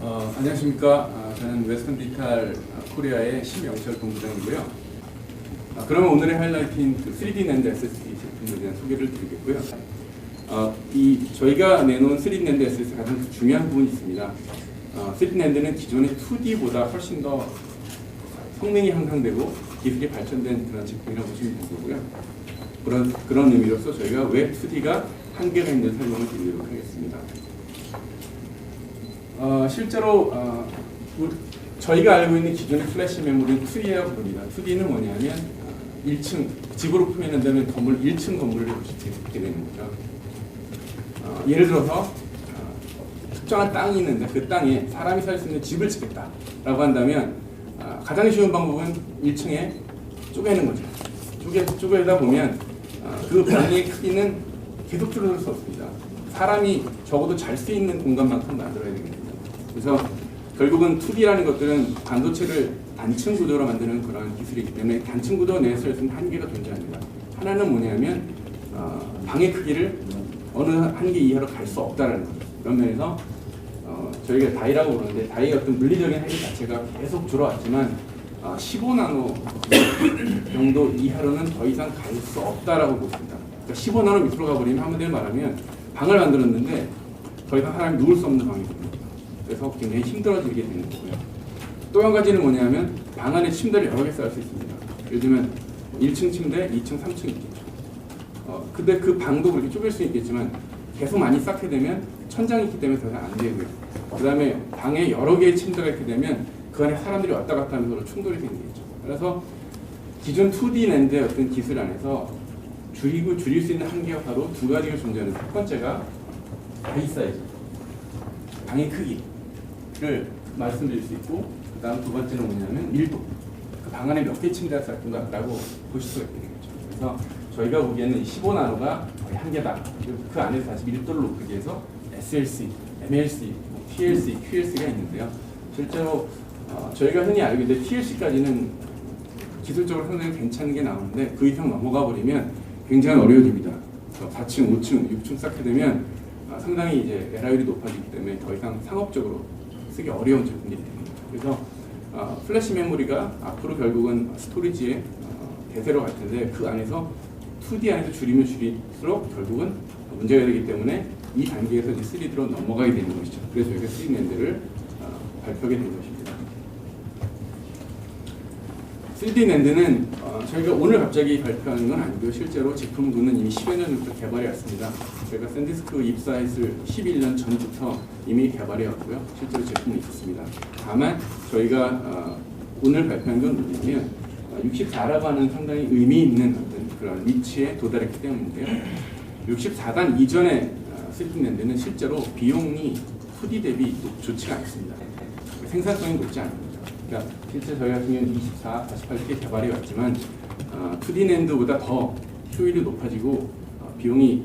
안녕하십니까. 저는 웨스턴 디지털 코리아의 심영철 본부장이고요. 그러면 오늘의 하이라이트인 3D 낸드 SSD 제품에 대한 소개를 드리겠고요. 저희가 내놓은 3D 낸드 SSD 가장 중요한 부분이 있습니다. 3D 낸드는 기존의 2D보다 훨씬 더 성능이 향상되고 기술이 발전된 그런 제품이라고 보시면 되고요. 그런 의미로서 저희가 왜 2D가 한계가 있는 설명을 드리도록 하겠습니다. 실제로 저희가 알고 있는 기존의 플래시 메모리는 2D라고 부릅니다. 2D는 뭐냐면 1층, 집으로 표현한다면 건물 1층 건물을 보시게 되는 거죠. 예를 들어서 특정한 땅이 있는데 그 땅에 사람이 살 수 있는 집을 짓겠다라고 한다면 가장 쉬운 방법은 1층에 쪼개는 거죠. 쪼개다 보면 그 방의 크기는 계속 줄어들 수 없습니다. 사람이 적어도 잘 수 있는 공간만큼 만들어야 됩니다. 그래서 결국은 2D라는 것들은 반도체를 단층 구도로 만드는 그런 기술이기 때문에 단층 구도 내에서 할 수 있는 한계가 존재합니다. 하나는 뭐냐면 방의 크기를 어느 한계 이하로 갈 수 없다라는 거죠. 그런 면에서 저희가 다이라고 부르는데 다이의 어떤 물리적인 한계 자체가 계속 줄어왔지만 15나노 정도 이하로는 더 이상 갈 수 없다라고 보십니다. 그러니까 15나노 밑으로 가버리면 한마디로 말하면 방을 만들었는데 더 이상 사람이 누울 수 없는 방이 됩니다. 그래서 굉장히 힘들어지게 되는 거고요. 또 한 가지는 뭐냐면 방 안에 침대를 여러 개 쌓을 수 있습니다. 예를 들면 1층 침대, 2층, 3층 있겠죠. 근데 그 방도 그렇게 쪼갤 수 있겠지만 계속 많이 쌓게 되면 천장이 있기 때문에 더 이상 안 되고요. 그 다음에 방에 여러 개의 침대가 있게 되면 그 안에 사람들이 왔다 갔다 하면서 서로 충돌이 생기겠죠. 그래서 기존 2D 랜드의 어떤 기술 안에서 줄일 수 있는 한계가 바로 두 가지가 존재하는. 첫 번째가 바이 사이즈, 방의 크기를 말씀드릴 수 있고, 그 다음 두 번째는 뭐냐면 밀도, 그 방 안에 몇 개 침대가 쌓을 건가라고 보실 수가 있겠죠. 그래서 저희가 보기에는 15나노가 거의 한계다. 그 안에서 다시 밀도를 높이기 위해서 SLC, MLC, TLC, QLC가 있는데요. 실제로 저희가 흔히 알고 있는데 TLC까지는 기술적으로 상당히 괜찮은 게 나오는데 그 이상 넘어가 버리면 굉장히 어려워집니다. 4층, 5층, 6층 쌓게 되면 상당히 이제 LI율이 높아지기 때문에 더 이상 상업적으로 쓰기 어려운 제품들이 됩니다. 그래서 플래시 메모리가 앞으로 결국은 스토리지의 대세로 갈 텐데 그 안에서 2D 안에서 줄이면 줄일수록 결국은 문제가 되기 때문에 이 단계에서 이제 3D로 넘어가게 되는 것이죠. 그래서 저희가 3D 낸드를 발표하게 된 것입니다. 3D 낸드는 저희가 오늘 갑자기 발표하는 건 아니고요. 실제로 제품군은 이미 10여 년 전부터 개발해 왔습니다. 저희가 샌디스크 입사했을 11년 전부터 이미 개발해 왔고요. 실제로 제품은 있었습니다. 다만 저희가 오늘 발표한 건 뭐냐면 64라고 하는 상당히 의미 있는 어떤 그런 위치에 도달했기 때문인데요. 64단 이전의 3D 낸드는 실제로 비용이 2D 대비 좋지가 않습니다. 생산성이 높지 않은 거죠. 그러니까 실제 저희 같은 경우는 24, 48개 개발해 왔지만 2D 낸드보다 더 효율이 높아지고 비용이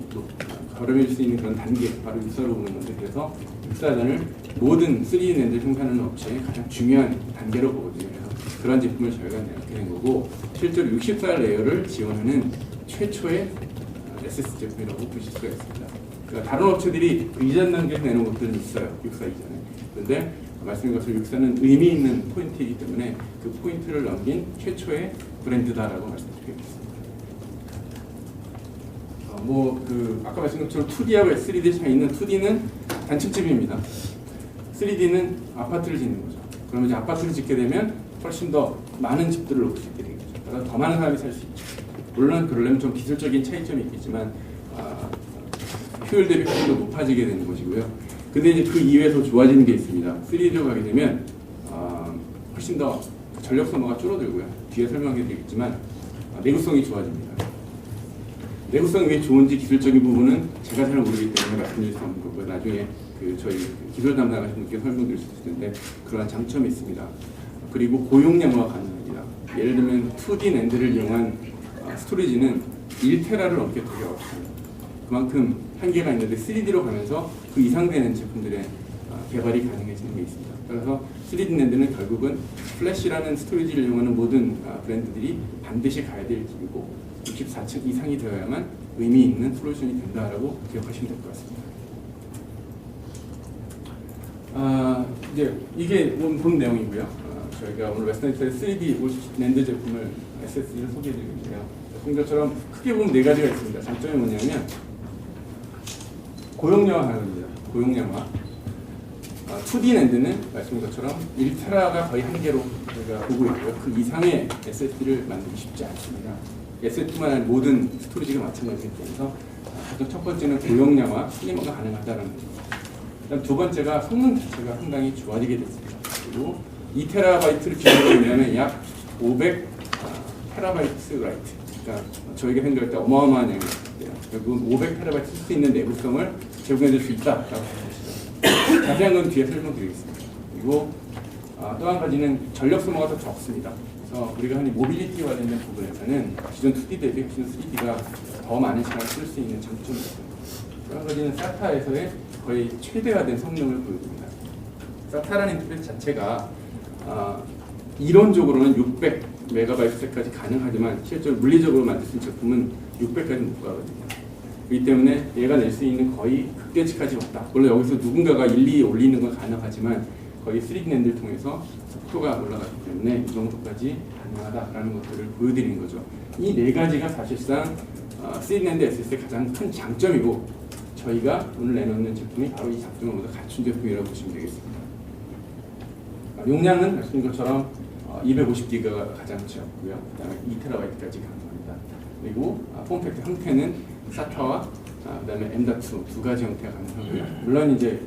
걸어밀 수 있는 그런 단계, 바로 64로 보는 건데, 그래서 64단을 모든 3D 낸드 생산하는 업체의 가장 중요한 단계로 보거든요. 그래서 그런 제품을 저희가 내게 된 거고, 실제로 64 레이어를 지원하는 최초의 SS 제품이라고 보실 수가 있습니다. 그러니까 다른 업체들이 이전 단계에서 내는 것들은 있어요. 64 이전에. 그런데 말씀드린 것처럼 64는 의미 있는 포인트이기 때문에 그 포인트를 넘긴 최초의 브랜드다라고 말씀드리겠습니다. 아까 말씀드린 것처럼 2D하고 3D 차이는 2D는 단층집입니다. 3D는 아파트를 짓는 거죠. 그러면 이제 아파트를 짓게 되면 훨씬 더 많은 집들을 놓을 수 있게 되겠죠. 그래서 더 많은 사람이 살 수 있죠. 물론 그러려면 좀 기술적인 차이점이 있겠지만 효율 대비 훨씬 더 높아지게 되는 것이고요. 근데 이제 그 이외에 더 좋아지는 게 있습니다. 3D로 가게 되면 훨씬 더 전력 소모가 줄어들고요. 뒤에 설명해 드리겠지만 내구성이 좋아집니다. 내구성이 왜 좋은지 기술적인 부분은 제가 잘 모르기 때문에 말씀드릴 수 없는 거고요. 나중에 저희 기술 담당하신 분께 설명드릴 수 있을 텐데 그러한 장점이 있습니다. 그리고 고용량화가 가능합니다. 예를 들면 2D 낸드를 이용한 스토리지는 1테라를 넘게 되게 어렵습니다. 그만큼 한계가 있는데 3D로 가면서 그 이상 되는 제품들의 개발이 가능해지는 게 있습니다. 그래서 3D 낸드는 결국은 플래시라는 스토리지를 이용하는 모든 브랜드들이 반드시 가야 될 길이고 64층 이상이 되어야만 의미 있는 솔루션이 된다라고 기억하시면 될 것 같습니다. 이제 이게 본 내용이고요. 저희가 오늘 웨스턴디지털의 3D 낸드 제품을 SSD를 소개해드리는데요. 본 것처럼 크게 보면 네 가지가 있습니다. 장점이 뭐냐면 고용량화 하나입니다. 고용량화. 2D 낸드는 말씀드린 것처럼 1테라가 거의 한계로 저희가 보고 있고요. 그 이상의 SSD를 만들기 쉽지 않습니다. SSD만 아니라 모든 스토리지가 마찬가지이기 때문에 가장 첫 번째는 고용량화, 슬림화가 가능하다는 거죠. 그다음 두 번째가 성능 자체가 상당히 좋아지게 됐습니다. 그리고 2테라바이트를 기준으로 보면 약 500 테라바이트 라이트. 그러니까 저희가 생각할 때 어마어마한 양이에요. 결국 500 테라바이트 쓸 수 있는 내구성을 제공해줄 수 있다라고 보시죠. 자세한 건 뒤에 설명드리겠습니다. 그리고 또 한 가지는 전력 소모가 더 적습니다. 그래서 우리가 흔히 모빌리티 관련된 부분에서는 기존 2D 대비 기존 3D가 더 많은 시간을 쓸 수 있는 장점이 있습니다. 또 한 가지는 사타에서의 거의 최대화된 성능을 보여줍니다. 사타라는 인터페이스 자체가 이론적으로는 600MB까지 가능하지만 실제로 물리적으로 만들 수 있는 제품은 600까지 못 가거든요. 그렇기 때문에 얘가 낼 수 있는 거의 극대치까지 왔다. 물론 여기서 누군가가 일일이 올리는 건 가능하지만 거의 3D 낸드를 통해서 속도가 올라갔기 때문에 이 정도까지 가능하다라는 것들을 보여드리는 거죠. 이 네 가지가 사실상 3D 낸드 SSD의 가장 큰 장점이고 저희가 오늘 내놓는 제품이 바로 이 장점을 모두 갖춘 제품이라고 보시면 되겠습니다. 용량은 말씀드린 것처럼 250기가가 가장 적고요. 그다음에 2TB까지 가능합니다. 그리고 폼팩트 형태는 사타와 그다음에 M.2 두 가지 형태가 가능하고요. 물론 이제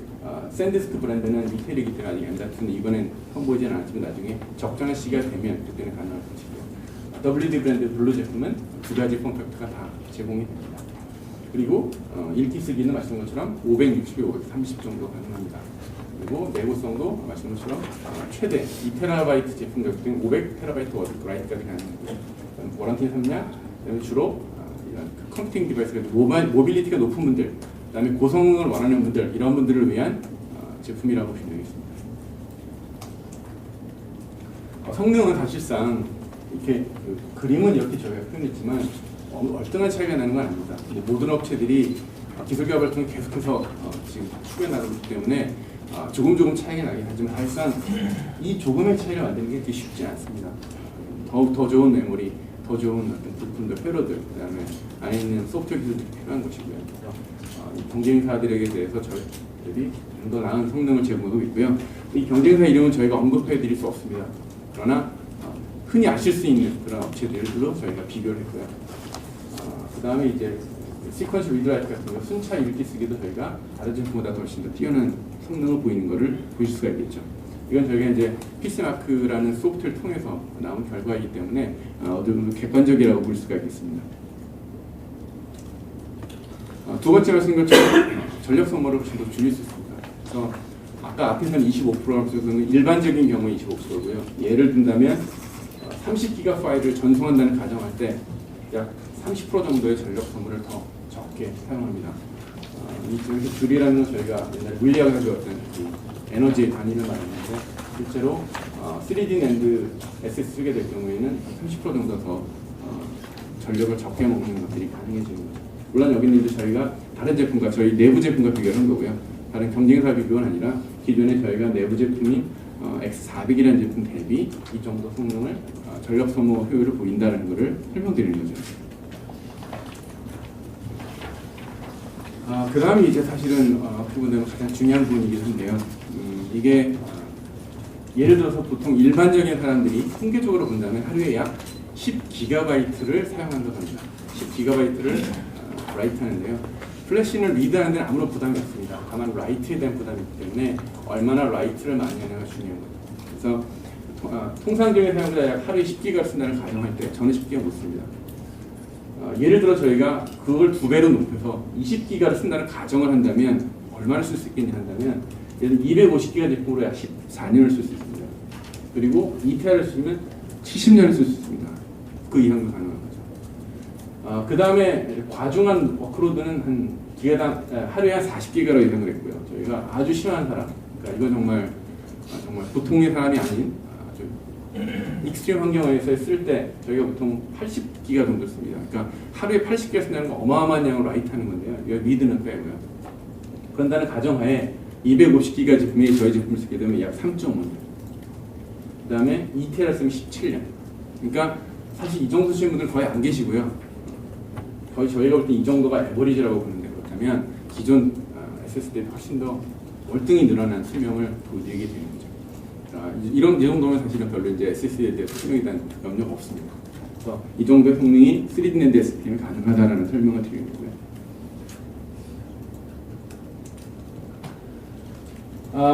샌디스크 브랜드는 리테일이기 때문에 아직 M.2는 이번엔 선보이지는 않지만 나중에 적정한 시기가 되면 그때는 가능할 것이고요. WD 브랜드 블루 제품은 두 가지 폼팩트가 다 제공이 됩니다. 그리고 읽기 쓰기는 말씀드린 것처럼 560에 530 정도 가능합니다. 그리고 내구성도 말씀드린 것처럼 최대 2TB 제품 가격은 500TB 워드 라이트까지 가능하고요. 워런티 3년, 그다음에 주로 이런 컴퓨팅 디바이스가 모빌리티가 높은 분들, 그다음에 고성능을 원하는 분들 이런 분들을 위한 제품이라고 보시면 되겠습니다. 성능은 사실상 이렇게 그림은 이렇게 저희가 표현했지만 얼등한 차이가 나는 건 아닙니다. 모든 업체들이 기술 개발을 통해 계속해서 지금 추구해 나가기 때문에 조금 차이가 나긴 하지만 사실상 이 조금의 차이를 만드는 게 그렇게 쉽지 않습니다. 더욱 더 좋은 메모리, 더 좋은 어떤 부품들, 회로들, 그다음에 안에 있는 소프트웨어 기술들이 필요한 것이고요. 그래서 경쟁사들에게 대해서 저희들이 좀 더 나은 성능을 제공하고 있고요. 이 경쟁사 이름은 저희가 언급해드릴 수 없습니다. 그러나 흔히 아실 수 있는 그런 업체들로 저희가 비교를 했고요. 그 다음에 이제 시퀀셜 리드라이트 같은 경우 순차 읽기 쓰기도 저희가 다른 제품보다 훨씬 더 뛰어난 성능을 보이는 것을 보실 수가 있겠죠. 이건 저희가 이제 피스마크라는 소프트웨어를 통해서 나온 결과이기 때문에 어느 정도 객관적이라고 볼 수가 있겠습니다. 두 번째 말씀드린 것처럼 전력 소모를 훨씬 더 줄일 수 있습니다. 그래서 아까 앞에서는 25%라고 했었는데 일반적인 경우는 25%고요. 예를 든다면 30기가 파일을 전송한다는 가정할 때 약 30% 정도의 전력 소모를 더 적게 사용합니다. 이 줄이라는 건 저희가 옛날에 물리학에서 배웠던 에너지의 단위를 말하는데 실제로 3D 낸드 SS 쓰게 될 경우에는 30% 정도 더 전력을 적게 먹는 것들이 가능해지는 거죠. 물론 여기는 이제 저희가 다른 제품과 저희 내부 제품과 비교를 한 거고요. 다른 경쟁사 비교는 아니라 기존에 저희가 내부 제품이 X400이라는 제품 대비 이 정도 성능을 전력 소모 효율을 보인다는 것을 설명드리는 거죠. 그 다음이 이제 사실은 어떻게 보면 가장 중요한 부분이긴 한데요. 이게 예를 들어서 보통 일반적인 사람들이 통계적으로 본다면 하루에 약 10GB를 사용한다고 합니다. 10GB를 라이트하는데요. 플래시는 리드하는 데는 아무런 부담이 없습니다. 다만 라이트에 대한 부담이 있기 때문에 얼마나 라이트를 많이 하냐가 중요한 거죠. 그래서 통상적인 사용자 약 하루에 10기가 쓴다는 가정할 때 저는 10기가 못 씁니다. 예를 들어 저희가 그걸 2배로 높여서 20기가를 쓴다는 가정을 한다면 얼마나 쓸 수 있겠냐 한다면 예를 들어 250기가 제품으로 약 14년을 쓸 수 있습니다. 그리고 2TB를 쓰면 70년을 쓸 수 있습니다. 그 이상도 가능한 거죠. 그 다음에 과중한 워크로드는 한 기가당 하루에 한 40기가로 예상을 했고요. 저희가 아주 심한 사람, 그러니까 이건 정말 보통의 사람이 아닌 아주 익스트림 환경에서 쓸 때 저희가 보통 80기가 정도 씁니다. 그러니까 하루에 80기가 쓴다는 건 어마어마한 양으로 라이트하는 건데요. 여기 미드는 빼고요. 그런다는 가정하에 250기가 제품이 저희 제품을 쓰게 되면 약 3.5년. 그 다음에 2테라 쓰면 17년. 그러니까 사실 이 정도 쓰시는 분들 거의 안 계시고요. 거의 저희가 볼 때 이 정도가 에버리지라고 보는데, 그렇다면 기존 SSD에 훨씬 더 월등히 늘어난 수명을 보여드리게 되는 거죠. 이 정도면 사실은 별로 이제 SSD에 대해서 수명에 대한 염려가 없습니다. 그래서 이 정도의 성능이 3D NAND SSD는 가능하다라는 설명을 드리는 거고요.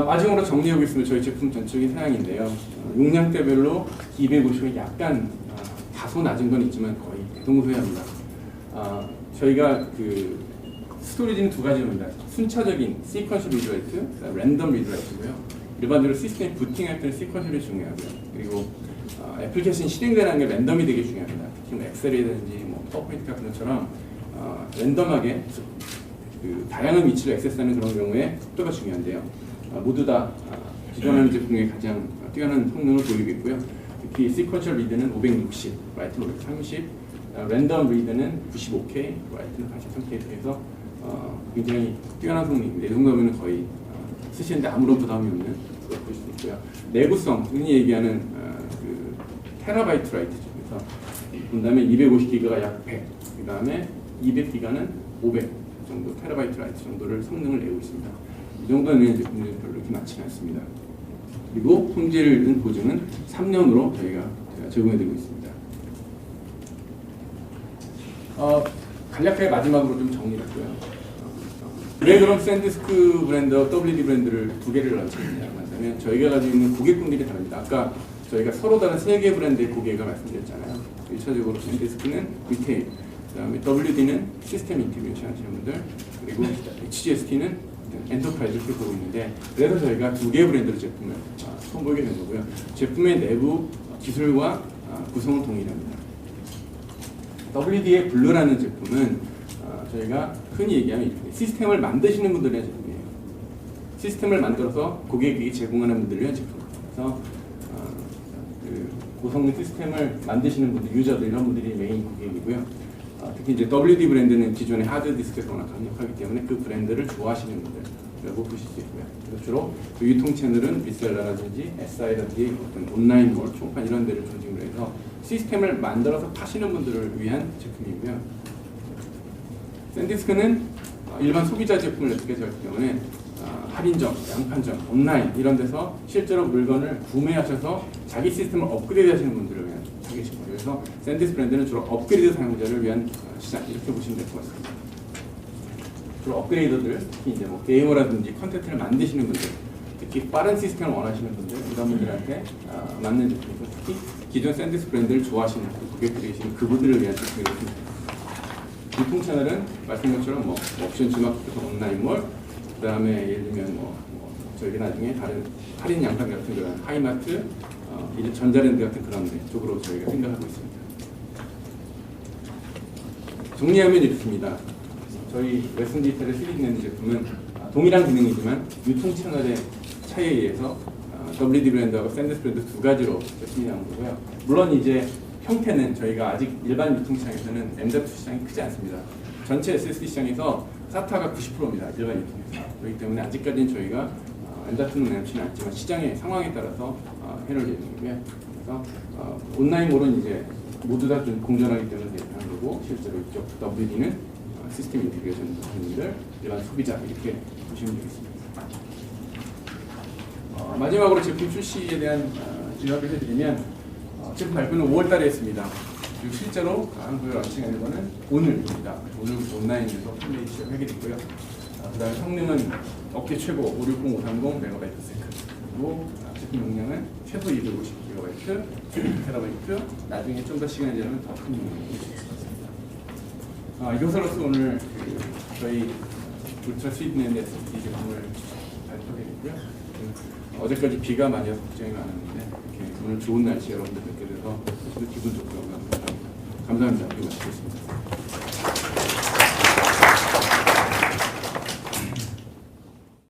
마지막으로 정리해보겠습니다. 저희 제품 전적인 사양인데요. 용량대별로 250이 약간 다소 낮은 건 있지만 거의 대동소이합니다. 저희가 그 스토리지는 두 가지입니다. 순차적인 시퀀셜 리드라이트, 랜덤 리드라이트고요. 일반적으로 시스템 부팅할 때는 시퀀셜이 중요하고요. 그리고 애플리케이션 실행되는 게 랜덤이 되게 중요합니다. 특히 뭐 엑셀이라든지 뭐 퍼포인트 같은 것처럼 랜덤하게 그 다양한 위치를 액세스하는 그런 경우에 속도가 중요한데요. 모두 다 기존하는 제품 중에 가장 뛰어난 성능을 보이고 있고요. 특히 시퀀셜 리드는 560, 라이트는 530, 랜덤 리드는 95K, 라이트는 83K 해서 굉장히 뛰어난 성능입니다. 이 정도면 거의 쓰시는데 아무런 부담이 없는 걸 볼 수 있고요. 내구성, 흔히 얘기하는 그 테라바이트 라이트죠. 그래서 본다음에 250기가가 약 100, 그 다음에 200기가는 500 정도 테라바이트 라이트 정도를 성능을 내고 있습니다. 이 정도는 제품들이 별로 이렇게 많지는 않습니다. 그리고 품질 보증은 3년으로 저희가 제공해드리고 있습니다. 간략하게 마지막으로 좀 정리했고요. 왜 그럼 샌디스크 브랜드와 WD 브랜드를 두 개를 런칭했냐고 한다면 저희가 가지고 있는 고객분들이 다릅니다. 아까 저희가 서로 다른 세 개 브랜드의 고객을 말씀드렸잖아요. 1차적으로 샌디스크는 리테일, 그 다음에 WD는 시스템 인티그레이션 하시는 분들, 그리고 HGST는 엔터프라이즈를 보고 있는데, 그래서 저희가 두 개의 브랜드로 제품을 선보이게 된 거고요. 제품의 내부 기술과 구성은 동일합니다. WD의 블루라는 제품은 저희가 흔히 얘기하면 시스템을 만드시는 분들의 제품이에요. 시스템을 만들어서 고객에게 제공하는 분들을 위한 제품. 그래서 그 고성능 시스템을 만드시는 분들, 유저들 이런 분들이 메인 고객이고요. 특히 이제 WD 브랜드는 기존의 하드 디스크에서 워낙 강력하기 때문에 그 브랜드를 좋아하시는 분들이라고 보실 수 있고요. 그래서 주로 그 유통 채널은 리셀러라든지 SI라든지 어떤 온라인몰, 총판 이런 데를 중심으로 해서 시스템을 만들어서 파시는 분들을 위한 제품이고요. 샌디스크는 일반 소비자 제품을 냈을 때문에 할인점, 양판점, 온라인 이런 데서 실제로 물건을 구매하셔서 자기 시스템을 업그레이드 하시는 분들을 위한 타겟입니다. 그래서 샌디스 브랜드는 주로 업그레이드 사용자를 위한 시장 이렇게 보시면 될 것 같습니다. 주로 업그레이더들, 특히 이제 뭐 게이머라든지 컨텐츠를 만드시는 분들, 특히 빠른 시스템을 원하시는 분들 이런 분들한테 맞는 제품이고, 특히 기존 샌디스 브랜드를 좋아하시는 고객들이 계시는 그분들을 위한 제품이고, 유통 채널은 말씀드린 것처럼 뭐 옵션 주마켓부터 온라인몰, 그 다음에 예를 들면 저희가 나중에 다른 할인 양판 같은 그런 하이마트, 전자랜드 같은 그런 데 쪽으로 저희가 생각하고 있습니다. 정리하면 이렇습니다. 저희 웨스턴 디지털의 3D NAND 제품은 동일한 기능이지만 유통 채널의 차이에 의해서 WD 브랜드하고 샌디스 브랜드 두 가지로 제품이 나온 거고요. 물론 이제 형태는 저희가 아직 일반 유통 시장에서는 M.2 시장이 크지 않습니다. 전체 SSD 시장에서 SATA가 90%입니다. 일반 유통에서. 그렇기 때문에 아직까지는 저희가 M.2는 내놓지는 않지만 시장의 상황에 따라서 해놓을 예정이고요. 그래서 온라인몰은 이제 모두 다 좀 공존하기 때문에 대입하는 거고, 실제로 이쪽 WD는 시스템 인티그레이션 분들, 일반 소비자 이렇게 보시면 되겠습니다. 마지막으로 제품 출시에 대한 요약을 해드리면, 제품 발표는 5월달에 했습니다. 그리고 실제로 한국에 런칭하는 거는 오늘입니다. 오늘 온라인에서 판매 시작하게 됐고요. 그 다음에 성능은 업계 최고 560530 MB/s, 그리고 제품 용량은 최소 250GB, 1TB, 나중에 좀 더 시간이 지나면 더 큰 용량이 있을 수 있습니다. 이것으로서 오늘 저희 울트라 3D NAND SSD 제품을 발표드리고요. 어제까지 비가 많이 와서 걱정이 많았는데 이렇게 오늘 좋은 날씨에 여러분들 뵙게 돼서 기분 좋고요. 감사합니다. 그리고 마치겠습니다.